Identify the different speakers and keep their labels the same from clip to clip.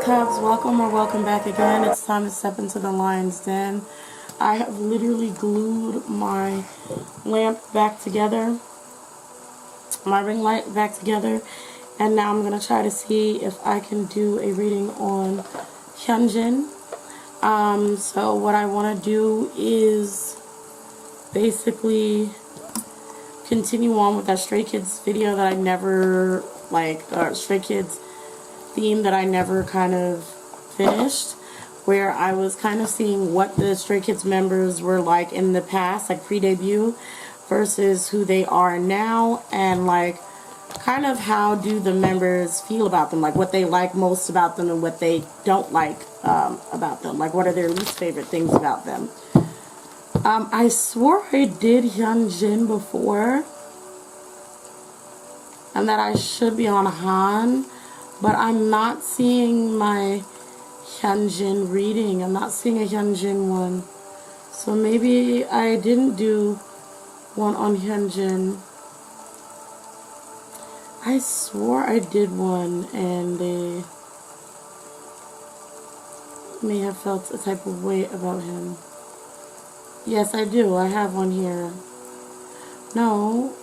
Speaker 1: Cubs, welcome or welcome back again. It's time to step into the lion's den. I have literally glued my lamp back together, my ring light back together, and now I'm going to try to see if I can do a reading on Mis-Han-dling. So what I want to do is basically continue on with that StrayKids video that I never, StrayKids theme that I never kind of finished, where I was kind of seeing what the StrayKids members were like in the past, like pre-debut, versus who they are now, and like kind of how do the members feel about them, like what they like most about them and what they don't like about them, like what are their least favorite things about them. I swore I did Mis-Han-dling before and that I should be on Han, but I'm not seeing my Mis-Han-dling reading. I'm not seeing a Mis-Han-dling one. So maybe I didn't do one on Mis-Han-dling. I swore I did one and they may have felt a type of way about him. Yes, I do. I have one here. No.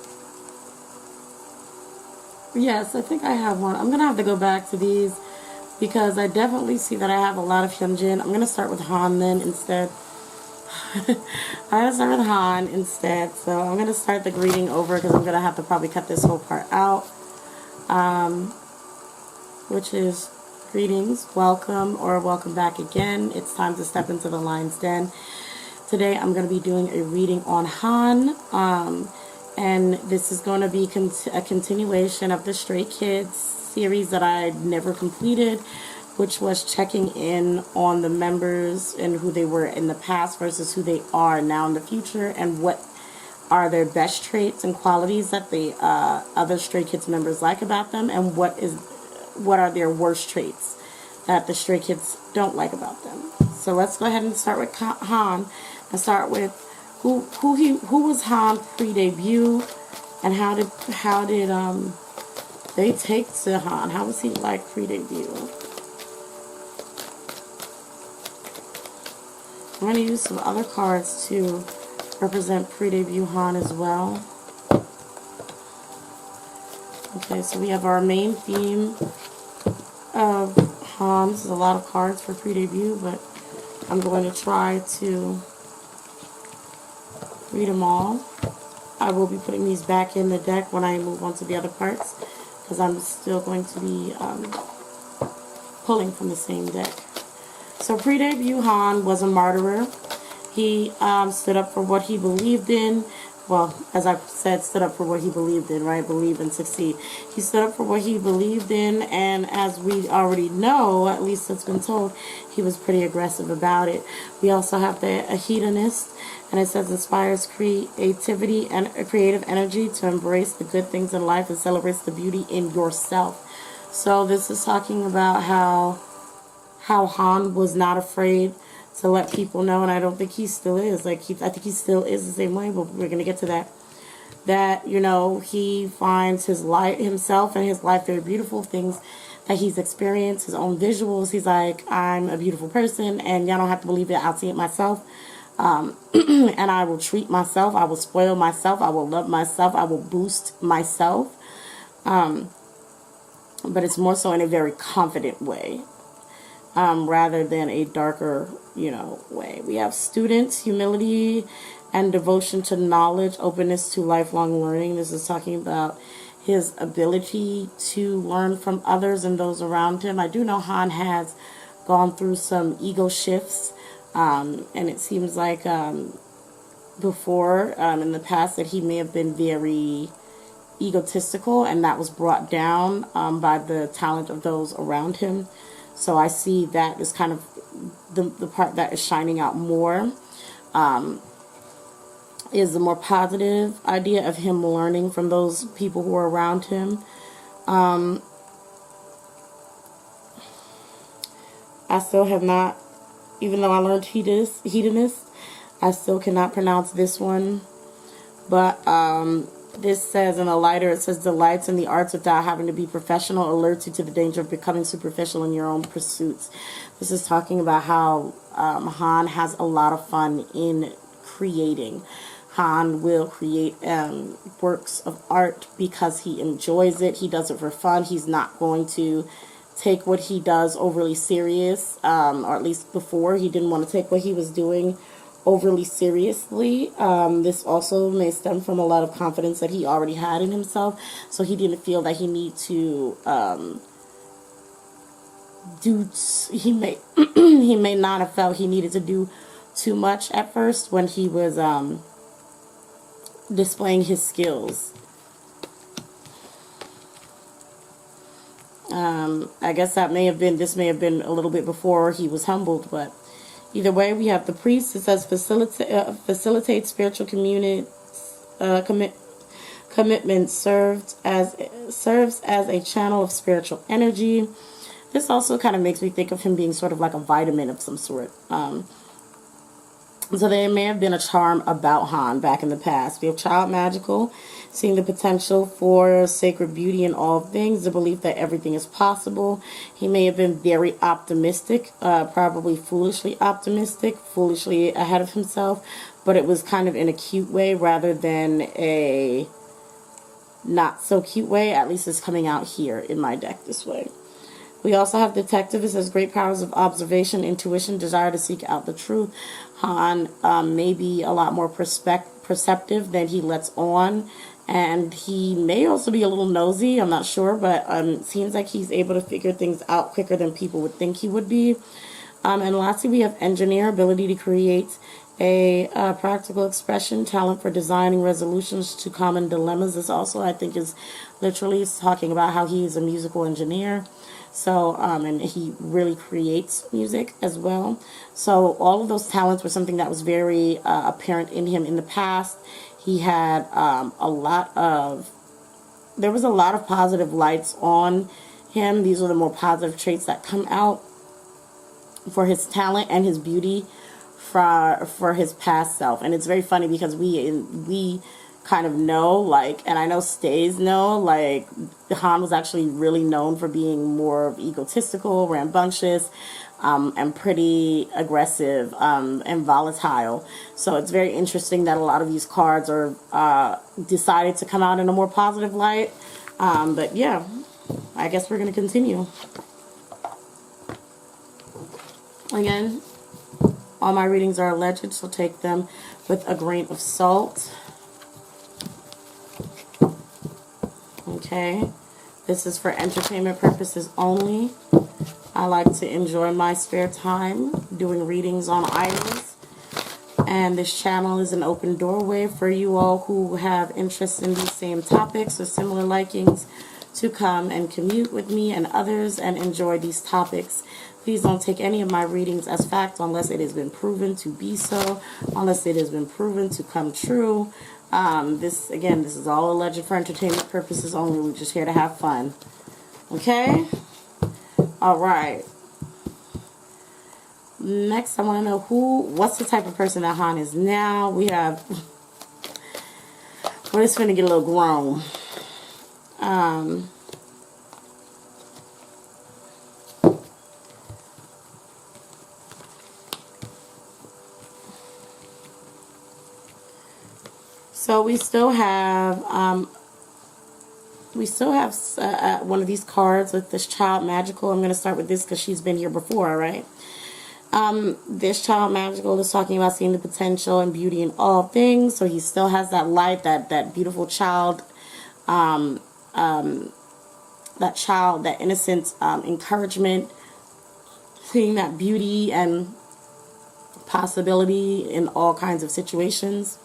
Speaker 1: Yes, I think I have one. I'm going to have to go back to these because I definitely see that I have a lot of Mis-Han-dling. I'm going to start with Han then instead. I'm going to start with Han instead. So I'm going to start the greeting over because I'm going to have to probably cut this whole part out. Which is greetings, welcome, or welcome back again. It's time to step into the lion's den. Today I'm going to be doing a reading on Han. And this is going to be a continuation of the StrayKids series that I never completed, which was checking in on the members and who they were in the past versus who they are now in the future, and what are their best traits and qualities that the other StrayKids members like about them, and what are their worst traits that the StrayKids don't like about them. So let's go ahead and start with Han and start with who was Han pre-debut, and how did they take to Han? How was he like pre-debut? I'm going to use some other cards to represent pre-debut Han as well. Okay, so we have our main theme of Han. This is a lot of cards for pre-debut, but I'm going to try to read them all. I will be putting these back in the deck when I move on to the other parts, because I'm still going to be pulling from the same deck. So pre-debut Han was a martyr. He stood up for what he believed in. Well, as I said, stood up for what he believed in, right? Believe and succeed. He stood up for what he believed in, and as we already know, at least it's been told, he was pretty aggressive about it. We also have a hedonist, and it says inspires creativity and a creative energy to embrace the good things in life and celebrates the beauty in yourself. So this is talking about how Han was not afraid to let people know, and I don't think he still is. I think he still is the same way, but we're going to get to that. That, you know, he finds himself and his life very beautiful, things that he's experienced, his own visuals. He's like, I'm a beautiful person, and y'all don't have to believe it. I'll see it myself. And I will treat myself. I will spoil myself. I will love myself. I will boost myself. But it's more so in a very confident way. Rather than a darker, way. We have students, humility and devotion to knowledge, openness to lifelong learning. This is talking about his ability to learn from others and those around him. I do know Han has gone through some ego shifts, and it seems like before, in the past, that he may have been very egotistical, and that was brought down by the talent of those around him. So I see that as kind of the part that is shining out more, is the more positive idea of him learning from those people who are around him. I still have not, even though I learned hedonist, I still cannot pronounce this one. But This says in a lighter, it says delights in the arts without having to be professional, alerts you to the danger of becoming superficial in your own pursuits. This is talking about how Han has a lot of fun in creating. Han will create works of art because he enjoys it. He does it for fun. He's not going to take what he does overly serious, or at least before he didn't want to take what he was doing overly seriously. This also may stem from a lot of confidence that he already had in himself, so he didn't feel that he need to he may he may not have felt he needed to do too much at first when he was displaying his skills. I guess this may have been a little bit before he was humbled, but either way, we have the priest. It says facilitate spiritual commitment, serves as a channel of spiritual energy. This also kind of makes me think of him being sort of like a vitamin of some sort. So there may have been a charm about Han back in the past. We have child magical, seeing the potential for sacred beauty in all things, the belief that everything is possible. He may have been very optimistic, probably foolishly optimistic, foolishly ahead of himself, but it was kind of in a cute way rather than a not so cute way. At least it's coming out here in my deck this way. We also have detective. It says great powers of observation, intuition, desire to seek out the truth. Han may be a lot more perceptive than he lets on, and he may also be a little nosy. I'm not sure, but it seems like he's able to figure things out quicker than people would think he would be. And lastly, we have engineer, ability to create a practical expression, talent for designing resolutions to common dilemmas. This also, I think, is literally talking about how he is a musical engineer. So, and he really creates music as well. So all of those talents were something that was very apparent in him in the past. He had there was a lot of positive lights on him. These are the more positive traits that come out for his talent and his beauty for his past self. And it's very funny because we kind of know, like, and I know Stays know, like, Han was actually really known for being more egotistical, rambunctious, and pretty aggressive, and volatile. So it's very interesting that a lot of these cards are decided to come out in a more positive light. But yeah, I guess we're going to continue. Again, all my readings are alleged, so take them with a grain of salt. Okay, this is for entertainment purposes only. I like to enjoy my spare time doing readings on items, and this channel is an open doorway for you all who have interest in these same topics or similar likings to come and commute with me and others and enjoy these topics. Please don't take any of my readings as fact unless it has been proven to be so, unless it has been proven to come true. This is all alleged for entertainment purposes only. We're just here to have fun. Okay? Alright. Next, I want to know what's the type of person that Han is now. We have, we're just going to get a little grown. So we still have one of these cards with this child magical. I'm going to start with this because she's been here before, right? This child magical is talking about seeing the potential and beauty in all things. So he still has that light, that beautiful child, that innocent encouragement, seeing that beauty and possibility in all kinds of situations.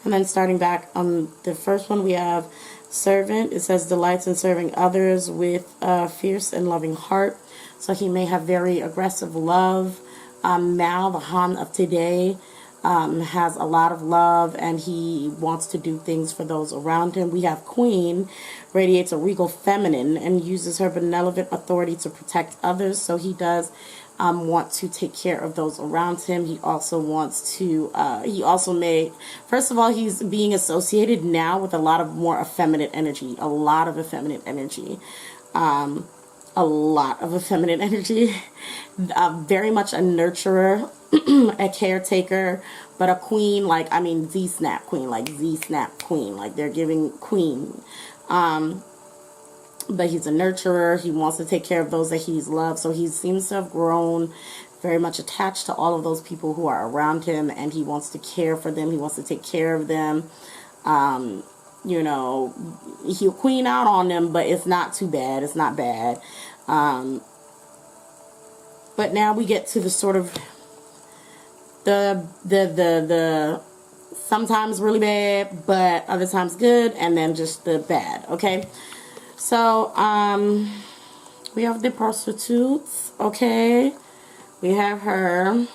Speaker 1: And then starting back on the first one, we have servant. It says delights in serving others with a fierce and loving heart. So he may have very aggressive love. Now the Han of today has a lot of love, and he wants to do things for those around him. We have queen, radiates a regal feminine and uses her benevolent authority to protect others. So he does want to take care of those around him. He also wants to, he also may, first of all, he's being associated now with a lot of more effeminate energy, a lot of effeminate energy. Very much a nurturer, a caretaker, but a queen, like, I mean, Z-snap queen, like Z-snap queen, like they're giving queen. But he's a nurturer. He wants to take care of those that he's loved. So he seems to have grown very much attached to all of those people who are around him, and he wants to care for them. He wants to take care of them. You know, he'll queen out on them, but it's not too bad. It's not bad. But now we get to the sort of the sometimes really bad, but other times good, and then just the bad. Okay. So, we have the prostitutes, okay? We have her.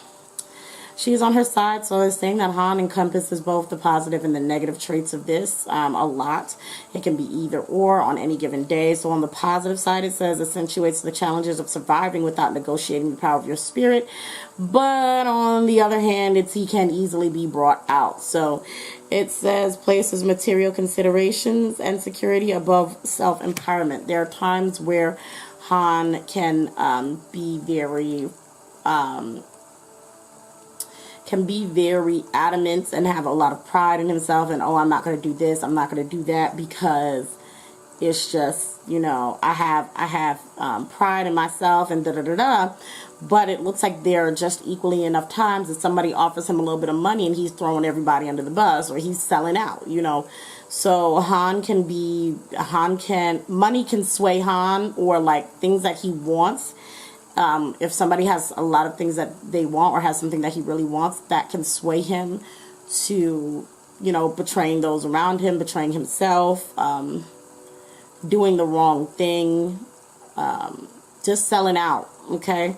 Speaker 1: She's on her side, so it's saying that Han encompasses both the positive and the negative traits of this a lot. It can be either or on any given day. So on the positive side, it says accentuates the challenges of surviving without negotiating the power of your spirit. But on the other hand, he can easily be brought out. So it says places material considerations and security above self-empowerment. There are times where Han can be very adamant and have a lot of pride in himself, and oh, I'm not going to do this, I'm not going to do that, because it's just, you know, I have pride in myself and da-da-da-da. But it looks like there are just equally enough times that somebody offers him a little bit of money and he's throwing everybody under the bus, or he's selling out, you know. So money can sway Han, or like things that he wants. If somebody has a lot of things that they want, or has something that he really wants, that can sway him to, you know, betraying those around him, betraying himself, doing the wrong thing, just selling out, okay?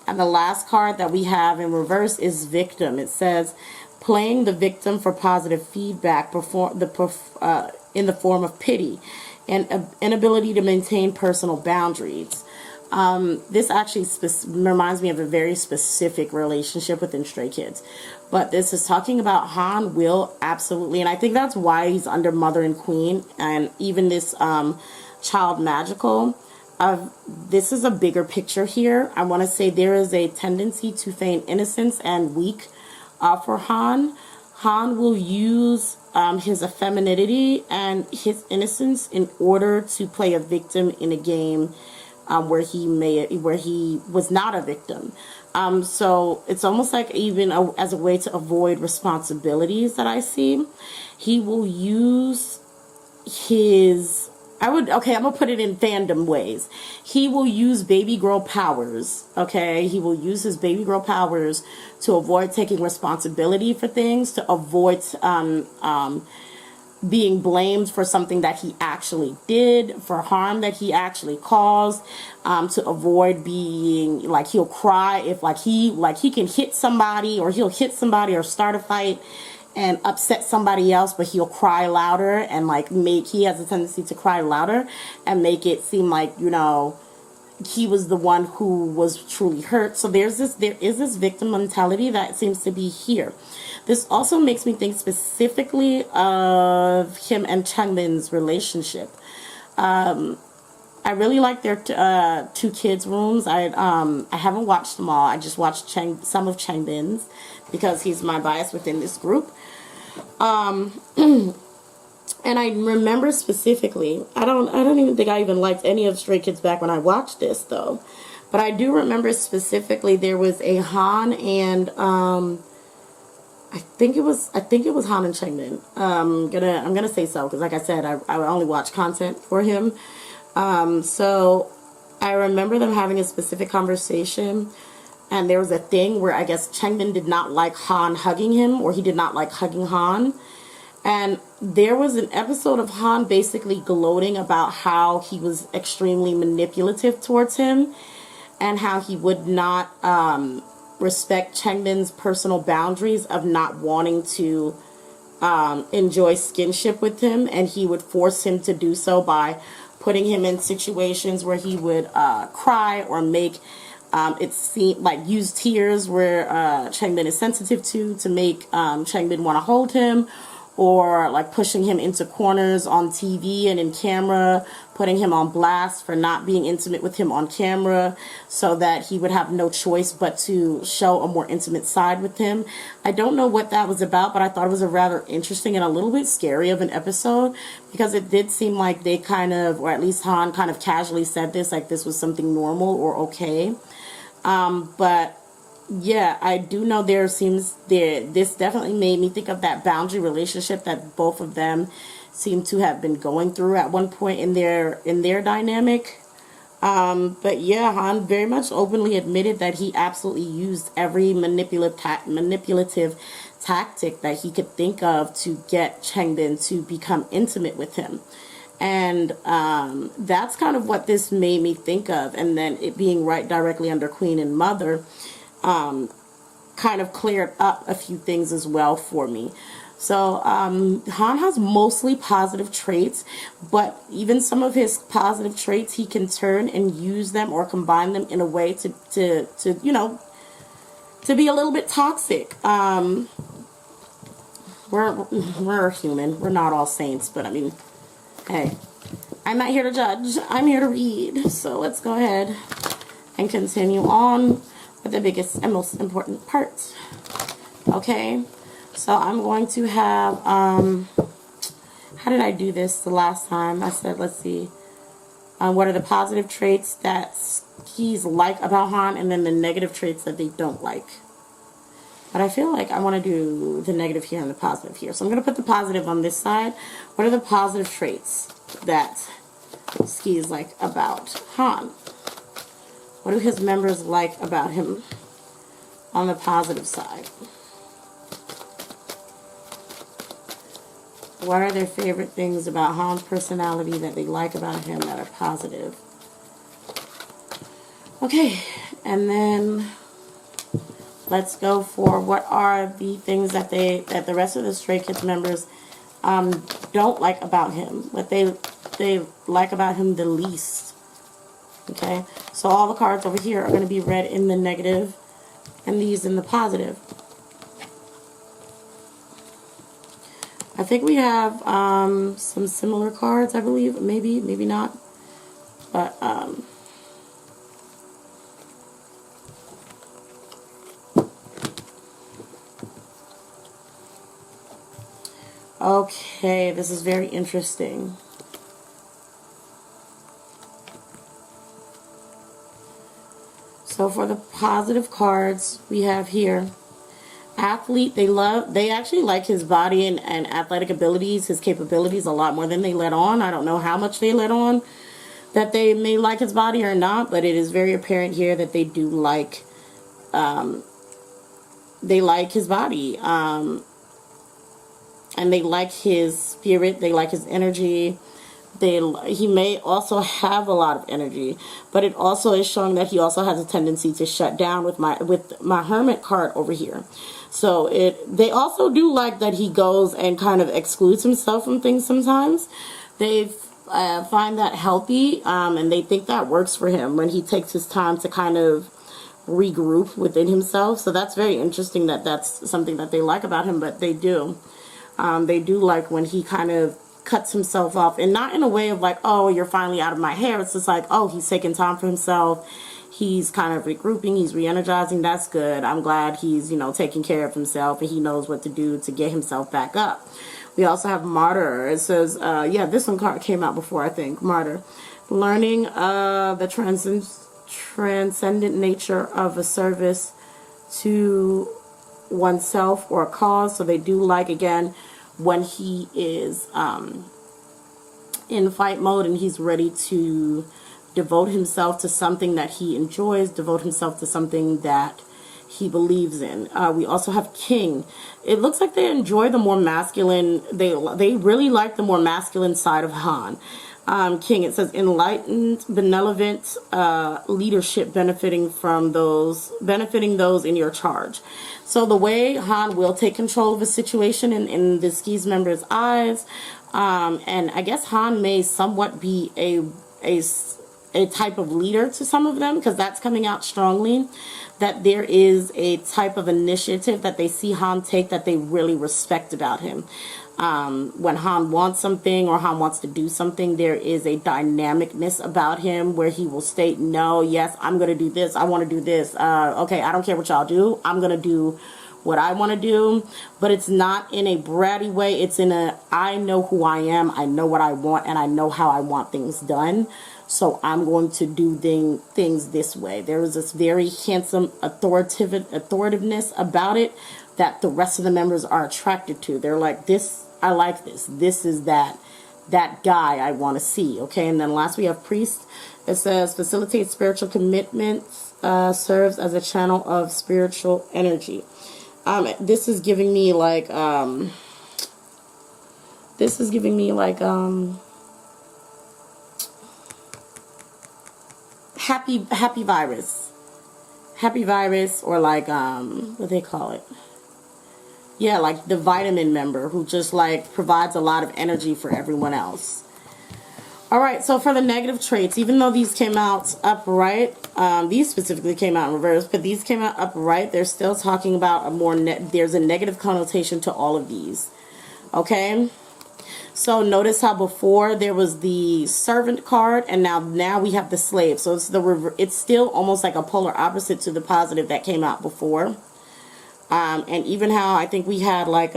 Speaker 1: And the last card that we have in reverse is victim. It says playing the victim for positive feedback in the form of pity and inability to maintain personal boundaries. This actually reminds me of a very specific relationship within Stray Kids. But this is talking about Han will absolutely, and I think that's why he's under Mother and Queen, and even this Child Magical. This is a bigger picture here. I want to say there is a tendency to feign innocence and weak for Han. Han will use his femininity and his innocence in order to play a victim in a game where he was not a victim. So it's almost like even as a way to avoid responsibilities that I see, he will use his, I'm gonna put it in fandom ways. He will use baby girl powers, okay? He will use his baby girl powers to avoid taking responsibility for things, to avoid being blamed for something that he actually did, for harm that he actually caused, to avoid being, like, he'll cry if, he can hit somebody, or he'll hit somebody or start a fight and upset somebody else, but he'll cry louder and, he has a tendency to cry louder and make it seem like, you know, he was the one who was truly hurt. So there is this victim mentality that seems to be here. This also makes me think specifically of him and Changbin's relationship. I really like their two kids' rooms. I haven't watched them all. I just watched some of Changbin's because he's my bias within this group. And I remember specifically, I don't even think I even liked any of Stray Kids back when I watched this though. But I do remember specifically there was a Han and I think it was Han and Changbin. I'm gonna say so because, like I said, I only watch content for him. So I remember them having a specific conversation, and there was a thing where I guess Changbin did not like Han hugging him, or he did not like hugging Han. And there was an episode of Han basically gloating about how he was extremely manipulative towards him, and how he would not respect Changbin's personal boundaries of not wanting to enjoy skinship with him, and he would force him to do so by putting him in situations where he would cry or make It seemed like used tears where Changbin is sensitive to make Changbin want to hold him, or like pushing him into corners on TV and in camera, putting him on blast for not being intimate with him on camera, so that he would have no choice but to show a more intimate side with him. I don't know what that was about, but I thought it was a rather interesting and a little bit scary of an episode, because it did seem like they kind of, or at least Han kind of casually said this, like this was something normal or okay. But yeah, I do know this definitely made me think of that boundary relationship that both of them seem to have been going through at one point in their dynamic. But yeah, Han very much openly admitted that he absolutely used every manipulative tactic that he could think of to get Changbin to become intimate with him. And that's kind of what this made me think of. And then it being right directly under Queen and Mother kind of cleared up a few things as well for me. So Han has mostly positive traits, but even some of his positive traits, he can turn and use them or combine them in a way to you know, to be a little bit toxic. We're human. We're not all saints, but I mean, hey, I'm not here to judge. I'm here to read. So let's go ahead and continue on with the biggest and most important part. Okay, so I'm going to have, how did I do this the last time? I said, let's see, what are the positive traits that he's like about Han, and then the negative traits that they don't like. But I feel like I want to do the negative here and the positive here. So I'm going to put the positive on this side. What are the positive traits that Ski is like about Han? What do his members like about him on the positive side? What are their favorite things about Han's personality that they like about him that are positive? Okay, and then let's go for what are the things that the rest of the Stray Kids members don't like about him, what they like about him the least. Okay, so all the cards over here are going to be read in the negative and these in the positive. I think we have some similar cards, I believe. Maybe not. But okay, this is very interesting. So for the positive cards we have here, athlete, they actually like his body and athletic abilities, his capabilities a lot more than they let on. I don't know how much they let on that they may like his body or not, but it is very apparent here that they do like, they like his body, and they like his spirit, they like his energy. He may also have a lot of energy, but it also is showing that he also has a tendency to shut down with my Hermit card over here. So they also do like that he goes and kind of excludes himself from things sometimes. They find that healthy, and they think that works for him when he takes his time to kind of regroup within himself. So that's very interesting that that's something that they like about him, but they do. They do like when he kind of cuts himself off, and not in a way of like, oh, you're finally out of my hair. It's just like, oh, he's taking time for himself. He's kind of regrouping. He's re-energizing. That's good. I'm glad he's, you know, taking care of himself and he knows what to do to get himself back up. We also have Martyr. It says, yeah, this one card came out before, I think. Martyr. Learning the transcendent nature of a service to oneself or a cause. So they do like, again, when he is in fight mode and he's ready to devote himself to something that he enjoys, devote himself to something that he believes in. We also have King. It looks like they enjoy the more masculine, they really like the more masculine side of Han. King, it says enlightened, benevolent leadership benefiting those in your charge. So the way Han will take control of a situation in the Ski's member's eyes, and I guess Han may somewhat be a a type of leader to some of them, because that's coming out strongly, that there is a type of initiative that they see Han take that they really respect about him. When Han wants something or Han wants to do something, there is a dynamicness about him where he will state, no, yes, I'm going to do this. I want to do this. Okay, I don't care what y'all do. I'm going to do what I want to do. But it's not in a bratty way. It's in a, I know who I am. I know what I want, and I know how I want things done. So I'm going to do things this way. There is this very handsome authoritativeness about it that the rest of the members are attracted to. They're like, this, I like this. This is that guy I want to see. Okay, and then last we have priest. It says facilitates spiritual commitments, serves as a channel of spiritual energy. This is giving me like happy virus, or like what do they call it? Yeah, like the vitamin member who just like provides a lot of energy for everyone else. All right, so for the negative traits, even though these came out upright, these specifically came out in reverse, but these came out upright, they're still talking about a more, there's a negative connotation to all of these. Okay? So notice how before there was the servant card, and now we have the slave. So it's still almost like a polar opposite to the positive that came out before. And even how I think we had like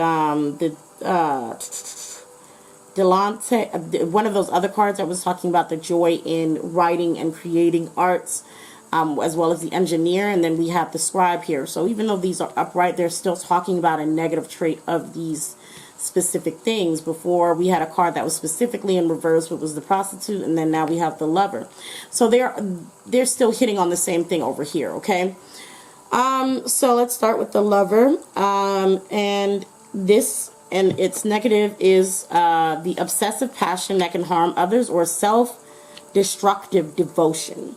Speaker 1: Delante, one of those other cards that was talking about the joy in writing and creating arts, as well as the engineer, and then we have the scribe here. So even though these are upright, they're still talking about a negative trait of these specific things. Before we had a card that was specifically in reverse, which was the prostitute, and then now we have the lover. So they're still hitting on the same thing over here. Okay, so let's start with the lover, and its negative is the obsessive passion that can harm others, or self-destructive devotion.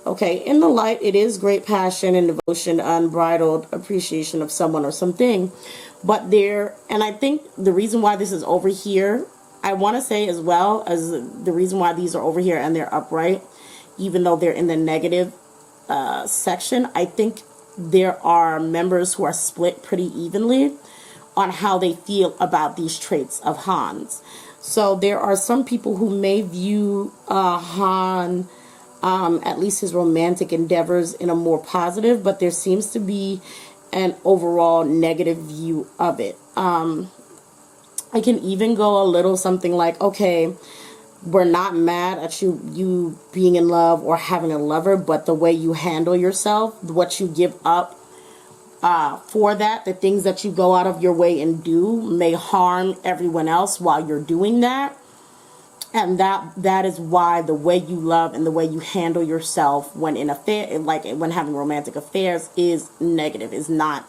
Speaker 1: Okay, in the light, it is great passion and devotion, unbridled appreciation of someone or something. But and I think the reason why this is over here, I want to say as well as the reason why these are over here and they're upright, even though they're in the negative section, I think there are members who are split pretty evenly on how they feel about these traits of Han's. So there are some people who may view Han, at least his romantic endeavors, in a more positive, but there seems to be an overall negative view of it. I can even go a little something like, okay, we're not mad at you being in love or having a lover, but the way you handle yourself, what you give up for that, the things that you go out of your way and do may harm everyone else while you're doing that. And that is why the way you love and the way you handle yourself when in affair, like when having romantic affairs, is negative, is not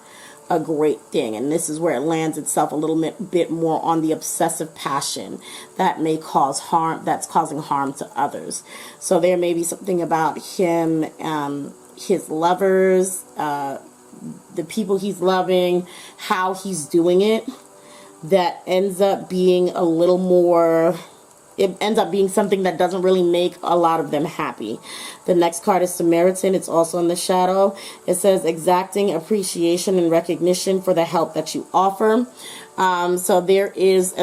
Speaker 1: a great thing. And this is where it lands itself a little bit more on the obsessive passion that may cause harm, that's causing harm to others. So there may be something about him, his lovers, the people he's loving, how he's doing it, that ends up being a little more, it ends up being something that doesn't really make a lot of them happy. The next card is Samaritan. It's also in the shadow. It says exacting appreciation and recognition for the help that you offer. So there is,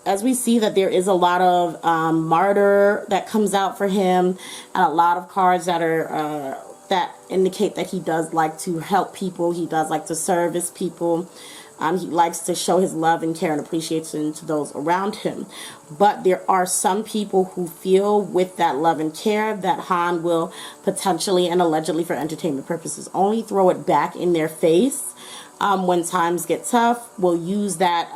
Speaker 1: as we see, that there is a lot of martyr that comes out for him, and a lot of cards that are that indicate that he does like to help people. He does like to service people. He likes to show his love and care and appreciation to those around him. But there are some people who feel with that love and care that Han will potentially and allegedly for entertainment purposes only throw it back in their face when times get tough. Will use that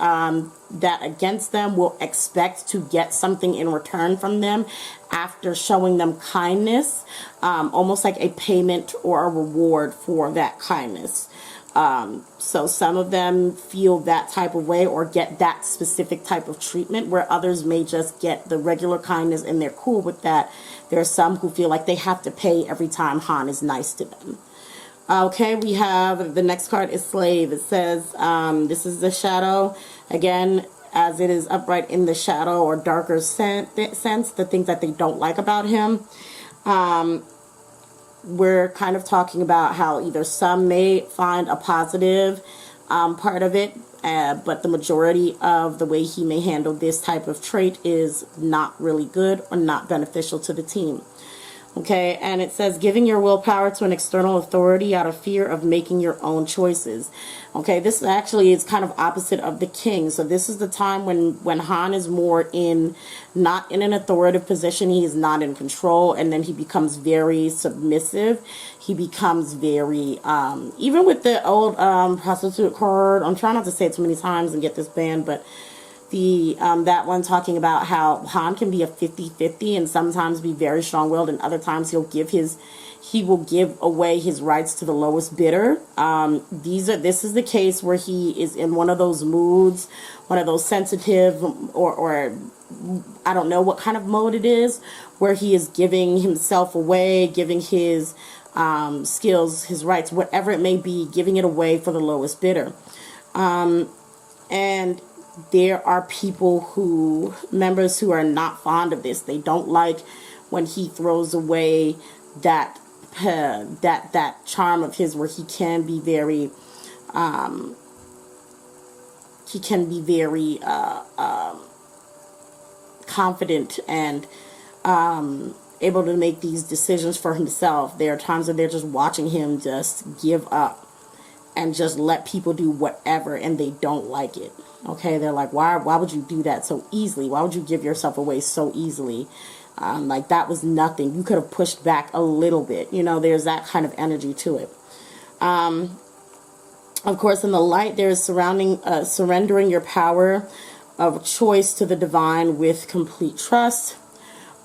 Speaker 1: against them. Will expect to get something in return from them after showing them kindness, almost like a payment or a reward for that kindness. So some of them feel that type of way or get that specific type of treatment, where others may just get the regular kindness and they're cool with that. There are some who feel like they have to pay every time Han is nice to them. Okay, we have the next card is Slave. It says this is the shadow. Again, as it is upright in the shadow or darker sense, the things that they don't like about him. We're kind of talking about how either some may find a positive part of it, but the majority of the way he may handle this type of trait is not really good or not beneficial to the team. Okay, and it says giving your willpower to an external authority out of fear of making your own choices. Okay, this actually is kind of opposite of the king. So this is the time when Han is more in, not in an authoritative position. He is not in control, and then he becomes very submissive. He becomes very, even with the old prostitute card, I'm trying not to say it too many times and get this banned, but the that one talking about how Han can be a 50-50 and sometimes be very strong-willed, and other times he will give away his rights to the lowest bidder. This is the case where he is in one of those moods, one of those sensitive or I don't know what kind of mode it is, where he is giving himself away, giving his skills, his rights, whatever it may be, giving it away for the lowest bidder. And there are members who are not fond of this. They don't like when he throws away that charm of his, where he can be very confident and able to make these decisions for himself. There are times when they're just watching him just give up and just let people do whatever, and they don't like it. Okay, they're like, why would you do that so easily? Why would you give yourself away so easily? Like that was nothing. You could have pushed back a little bit. You know, there's that kind of energy to it. Of course, in the light, there's surrendering your power of choice to the divine with complete trust.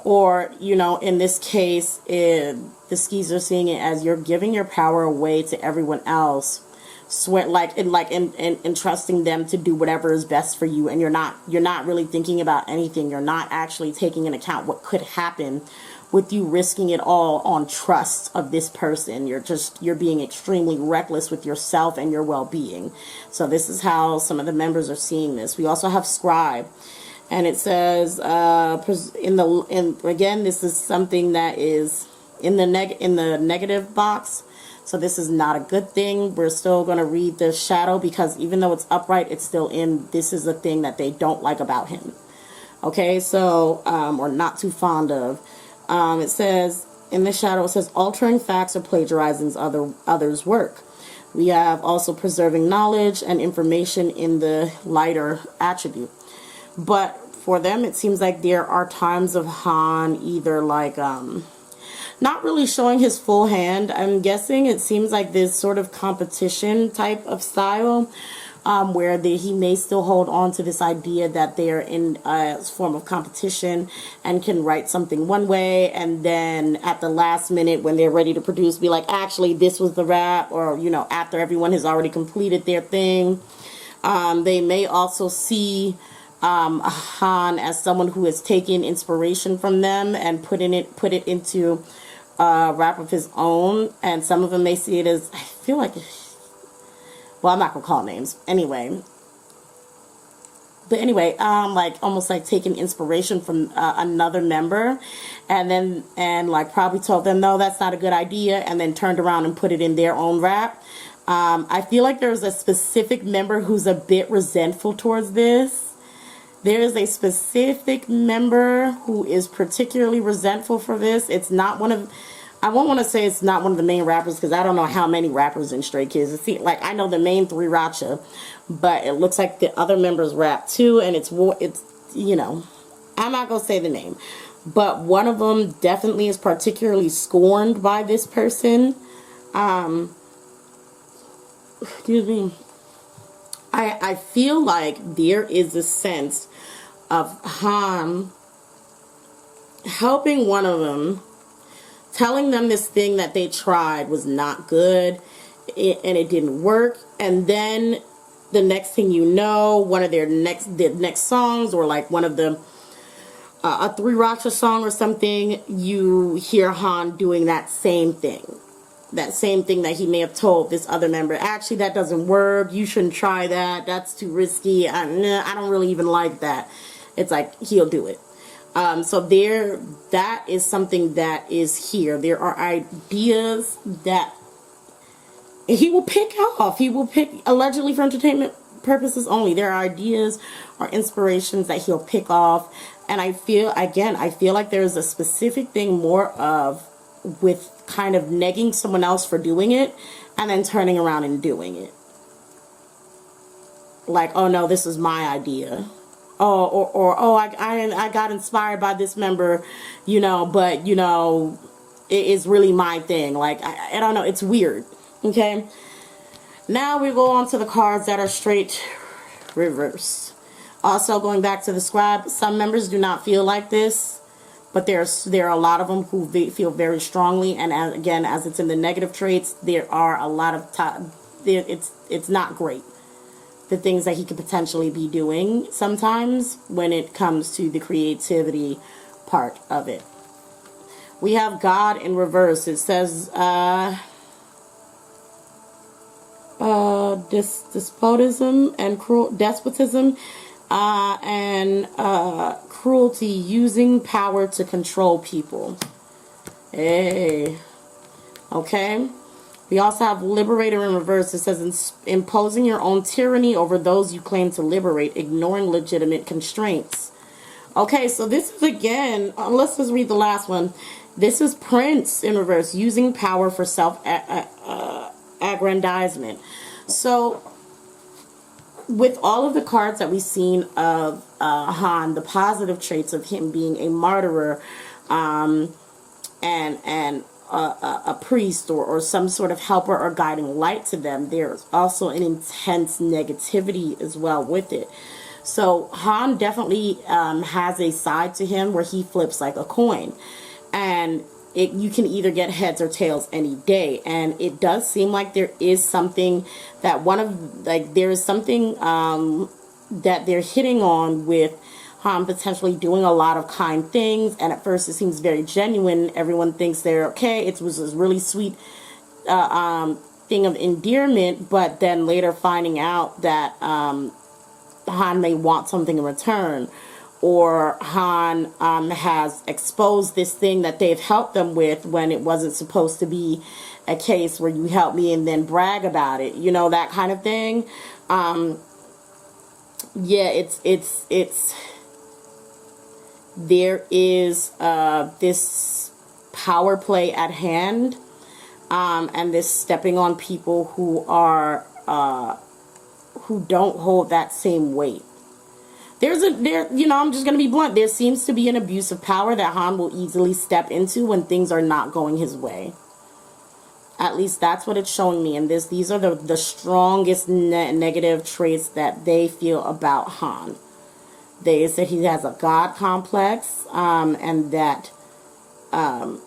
Speaker 1: Or, you know, in this case, the skis are seeing it as you're giving your power away to everyone else. And trusting them to do whatever is best for you, and you're not really thinking about anything. You're not actually taking into account what could happen with you risking it all on trust of this person. You're being extremely reckless with yourself and your well-being. So this is how some of the members are seeing this. We also have scribe, and it says again, this is something that is in the negative box. So this is not a good thing. We're still going to read the shadow, because even though it's upright, it's still in. This is a thing that they don't like about him. Okay, so, or not too fond of. It says, in the shadow, it says, altering facts or plagiarizing others' work. We have also preserving knowledge and information in the lighter attribute. But for them, it seems like there are times of Han either like, not really showing his full hand. I'm guessing it seems like this sort of competition type of style, where he may still hold on to this idea that they're in a form of competition and can write something one way, and then at the last minute when they're ready to produce, be like, actually, this was the rap, or, you know, after everyone has already completed their thing. They may also see Han as someone who has taken inspiration from them and put it into rap of his own, and some of them may see it as, I feel like, well, I'm not gonna call names anyway, but anyway, like almost like taking inspiration from another member, and like probably told them, no, that's not a good idea, and then turned around and put it in their own rap. I feel like there's a specific member who's a bit resentful towards this. There is a specific member who is particularly resentful for this. It's not one of, I won't want to say it's not one of the main rappers, because I don't know how many rappers in Stray Kids. It's like, I know the main three Racha, but it looks like the other members rap too, and it's, you know, I'm not going to say the name, but one of them definitely is particularly scorned by this person. Excuse me. I feel like there is a sense of Han helping one of them, telling them this thing that they tried was not good, and it didn't work, and then the next thing you know, one of their next songs, or like one of the a Three Raksha song or something, you hear Han doing that same thing. That same thing that he may have told this other member, actually, that doesn't work, you shouldn't try that, that's too risky, I don't really even like that. It's like, he'll do it. So that is something that is here. There are ideas that he will pick off. He will pick, allegedly for entertainment purposes only. There are ideas or inspirations that he'll pick off. And I feel like there's a specific thing more of with kind of negging someone else for doing it and then turning around and doing it. Like, oh no, this is my idea. I got inspired by this member, you know, but, you know, it is really my thing. Like, I don't know. It's weird. Okay. Now we go on to the cards that are straight reverse. Also, going back to the scribe, some members do not feel like this, but there are a lot of them who feel very strongly. And as it's in the negative traits, there are a lot of it's not great. The things that he could potentially be doing sometimes when it comes to the creativity part of it. We have God in reverse. It says despotism and despotism and cruelty, using power to control people. Hey, okay. We also have liberator in reverse. It says imposing your own tyranny over those you claim to liberate, ignoring legitimate constraints. Okay, so this is again, let's just read the last one. This is Prince in reverse, using power for self-aggrandizement. So with all of the cards that we've seen of Han, the positive traits of him being a martyrer, and a priest or some sort of helper or guiding light to them, there's also an intense negativity as well with it. So Han definitely has a side to him where he flips like a coin, and you can either get heads or tails any day. And it does seem like there is something that there is something that they're hitting on with potentially doing a lot of kind things, and at first it seems very genuine. Everyone thinks they're okay. It was this really sweet thing of endearment, but then later finding out that Han may want something in return, or Han has exposed this thing that they've helped them with when it wasn't supposed to be a case where you help me and then brag about it, you know, that kind of thing. Yeah, it's there is this power play at hand, and this stepping on people who don't hold that same weight. I'm just gonna be blunt. There seems to be an abuse of power that Han will easily step into when things are not going his way. At least that's what it's showing me. And these are the strongest negative traits that they feel about Han. They said he has a God complex, and that the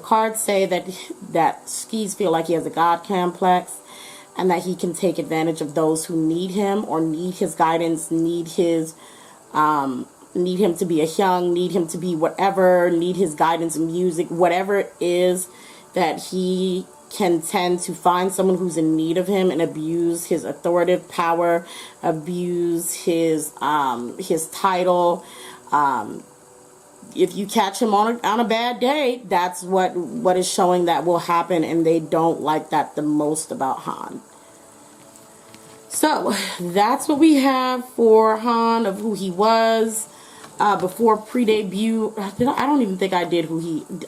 Speaker 1: cards say that Skis feel like he has a God complex, and that he can take advantage of those who need him or need his guidance, need him to be a hyung, need him to be whatever, need his guidance in music, whatever it is, that he can tend to find someone who's in need of him and abuse his authoritative power, abuse his title. If you catch him on a bad day, that's what is showing that will happen, and they don't like that the most about Han. So that's what we have for Han, of who he was before pre-debut. I don't even think I did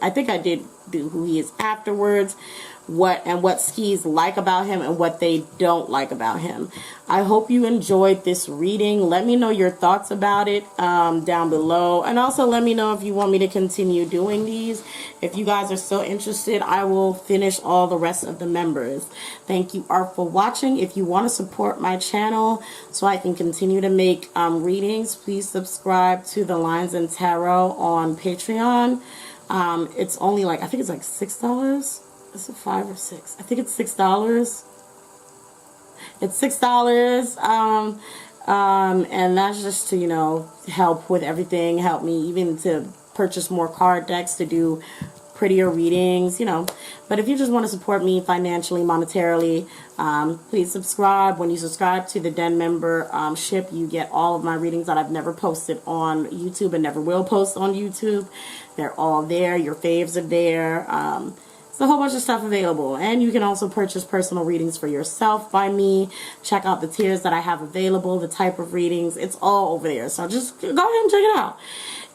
Speaker 1: I think I did do who he is afterwards, what Skis like about him and what they don't like about him. I hope you enjoyed this reading. Let me know your thoughts about it down below, and also let me know if you want me to continue doing these. If you guys are still interested, I will finish all the rest of the members. Thank you all for watching. If you want to support my channel so I can continue to make readings, please subscribe to the Lines and Tarot on Patreon. It's only I think it's like $6. Is it $5 or $6? I think it's $6. It's $6. And that's just to, help with everything, help me even to purchase more card decks to do prettier readings, you know. But if you just want to support me financially, monetarily, please subscribe. When you subscribe to the Den membership, you get all of my readings that I've never posted on YouTube and never will post on YouTube. They're all there. Your faves are there. There's a whole bunch of stuff available. And you can also purchase personal readings for yourself by me. Check out the tiers that I have available, the type of readings. It's all over there. So just go ahead and check it out.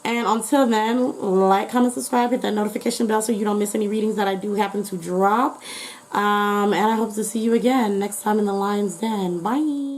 Speaker 1: And until then, like, comment, subscribe, hit that notification bell so you don't miss any readings that I do happen to drop. And I hope to see you again next time in the Lion's Den. Bye.